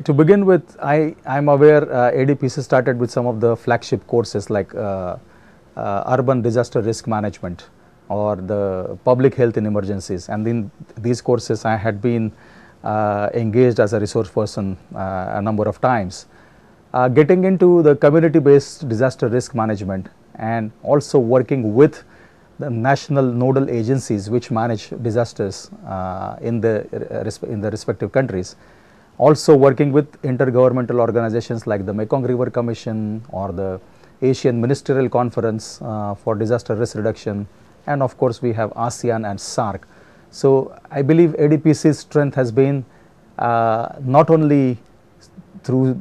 To begin with, I'm aware ADPC started with some of the flagship courses like urban disaster risk management or the public health in emergencies, and in these courses I had been engaged as a resource person a number of times. Getting into the community based disaster risk management and also working with the national nodal agencies which manage disasters in the respective countries, also working with intergovernmental organizations like the Mekong River Commission or the Asian Ministerial Conference for Disaster Risk Reduction, and of course we have ASEAN and SAARC. So I believe ADPC's strength has been not only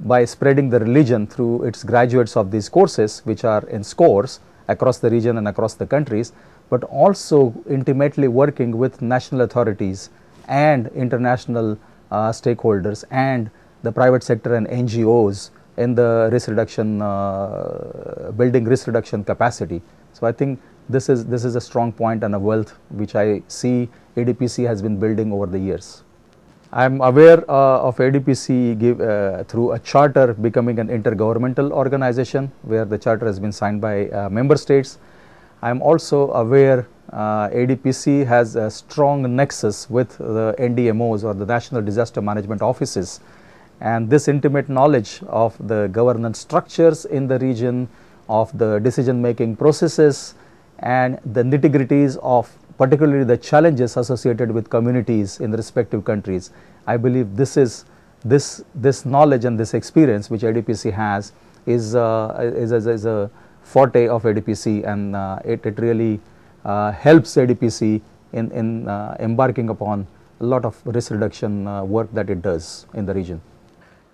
by spreading the religion through its graduates of these courses, which are in scores across the region and across the countries, but also intimately working with national authorities and international stakeholders and the private sector and NGOs in the risk reduction, building risk reduction capacity. So I think this is a strong point and a wealth which I see ADPC has been building over the years. I am aware of ADPC through a charter becoming an intergovernmental organization where the charter has been signed by member states. I am also aware ADPC has a strong nexus with the NDMOs or the National Disaster Management Offices, and this intimate knowledge of the governance structures in the region, of the decision making processes and the nitty-gritties of particularly the challenges associated with communities in the respective countries. I believe this knowledge and this experience which ADPC has is a forte of ADPC, and it really helps ADPC in embarking upon a lot of risk reduction work that it does in the region.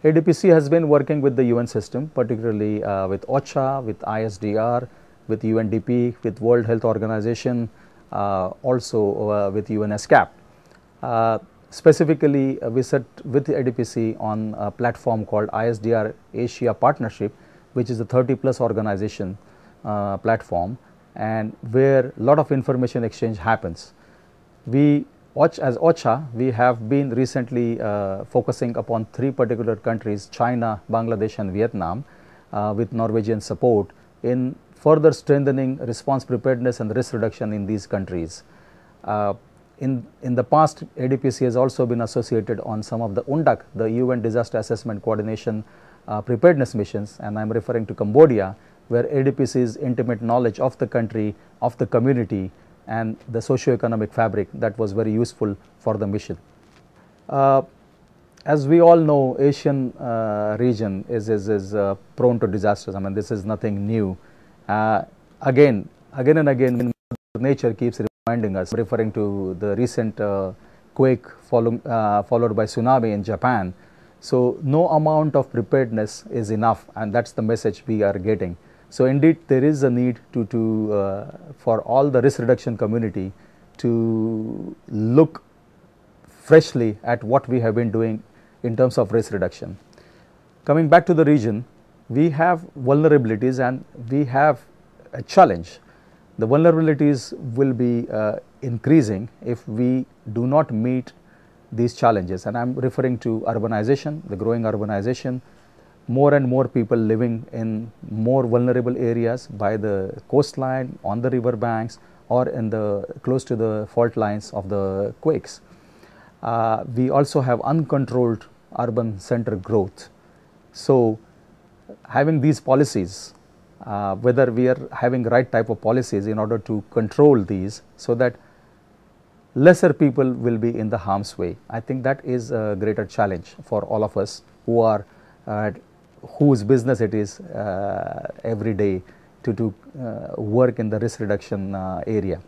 ADPC has been working with the UN system, particularly with OCHA, with ISDR, with UNDP, with World Health Organization, also with UNESCAP. Specifically, we set with the ADPC on a platform called ISDR Asia Partnership, which is a 30+ organization platform, and where a lot of information exchange happens. As OCHA, we have been recently focusing upon 3 particular countries, China, Bangladesh and Vietnam, with Norwegian support in further strengthening response preparedness and risk reduction in these countries. In the past, ADPC has also been associated on some of the UNDAC, the UN Disaster Assessment Coordination preparedness missions, and I am referring to Cambodia, where ADPC's intimate knowledge of the country, of the community and the socio-economic fabric, that was very useful for the mission. As we all know, Asian region is prone to disasters. I mean, this is nothing new. Again and again, nature keeps reminding us, referring to the recent quake followed by tsunami in Japan. So no amount of preparedness is enough, and that's the message we are getting. So indeed, there is a need for all the risk reduction community to look freshly at what we have been doing in terms of risk reduction. Coming back to the region, we have vulnerabilities and we have a challenge. The vulnerabilities will be increasing if we do not meet these challenges, and I am referring to urbanization, the growing urbanization, more and more people living in more vulnerable areas by the coastline, on the river banks or close to the fault lines of the quakes. We also have uncontrolled urban center growth. So having these policies, whether we are having right type of policies in order to control these so that lesser people will be in the harm's way, I think that is a greater challenge for all of us whose business it is every day to work in the risk reduction area.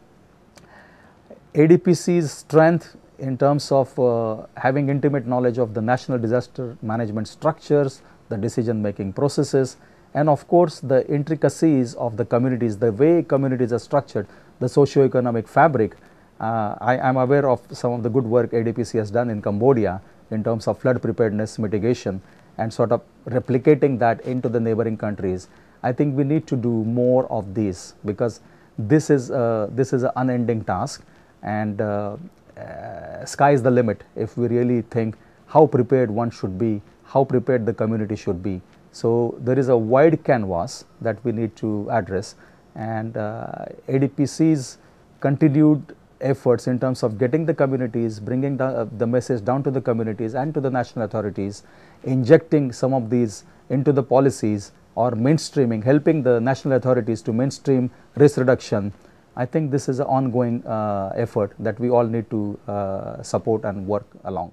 ADPC's strength in terms of having intimate knowledge of the national disaster management structures, the decision making processes, and of course the intricacies of the communities, the way communities are structured, the socio-economic fabric. I am aware of some of the good work ADPC has done in Cambodia in terms of flood preparedness mitigation and sort of replicating that into the neighboring countries. I think we need to do more of this, because this is an unending task, and sky is the limit if we really think how prepared one should be, how prepared the community should be. So there is a wide canvas that we need to address, and ADPC's continued efforts in terms of getting the communities, bringing the message down to the communities and to the national authorities, injecting some of these into the policies or mainstreaming, helping the national authorities to mainstream risk reduction. I think this is an ongoing effort that we all need to support and work along.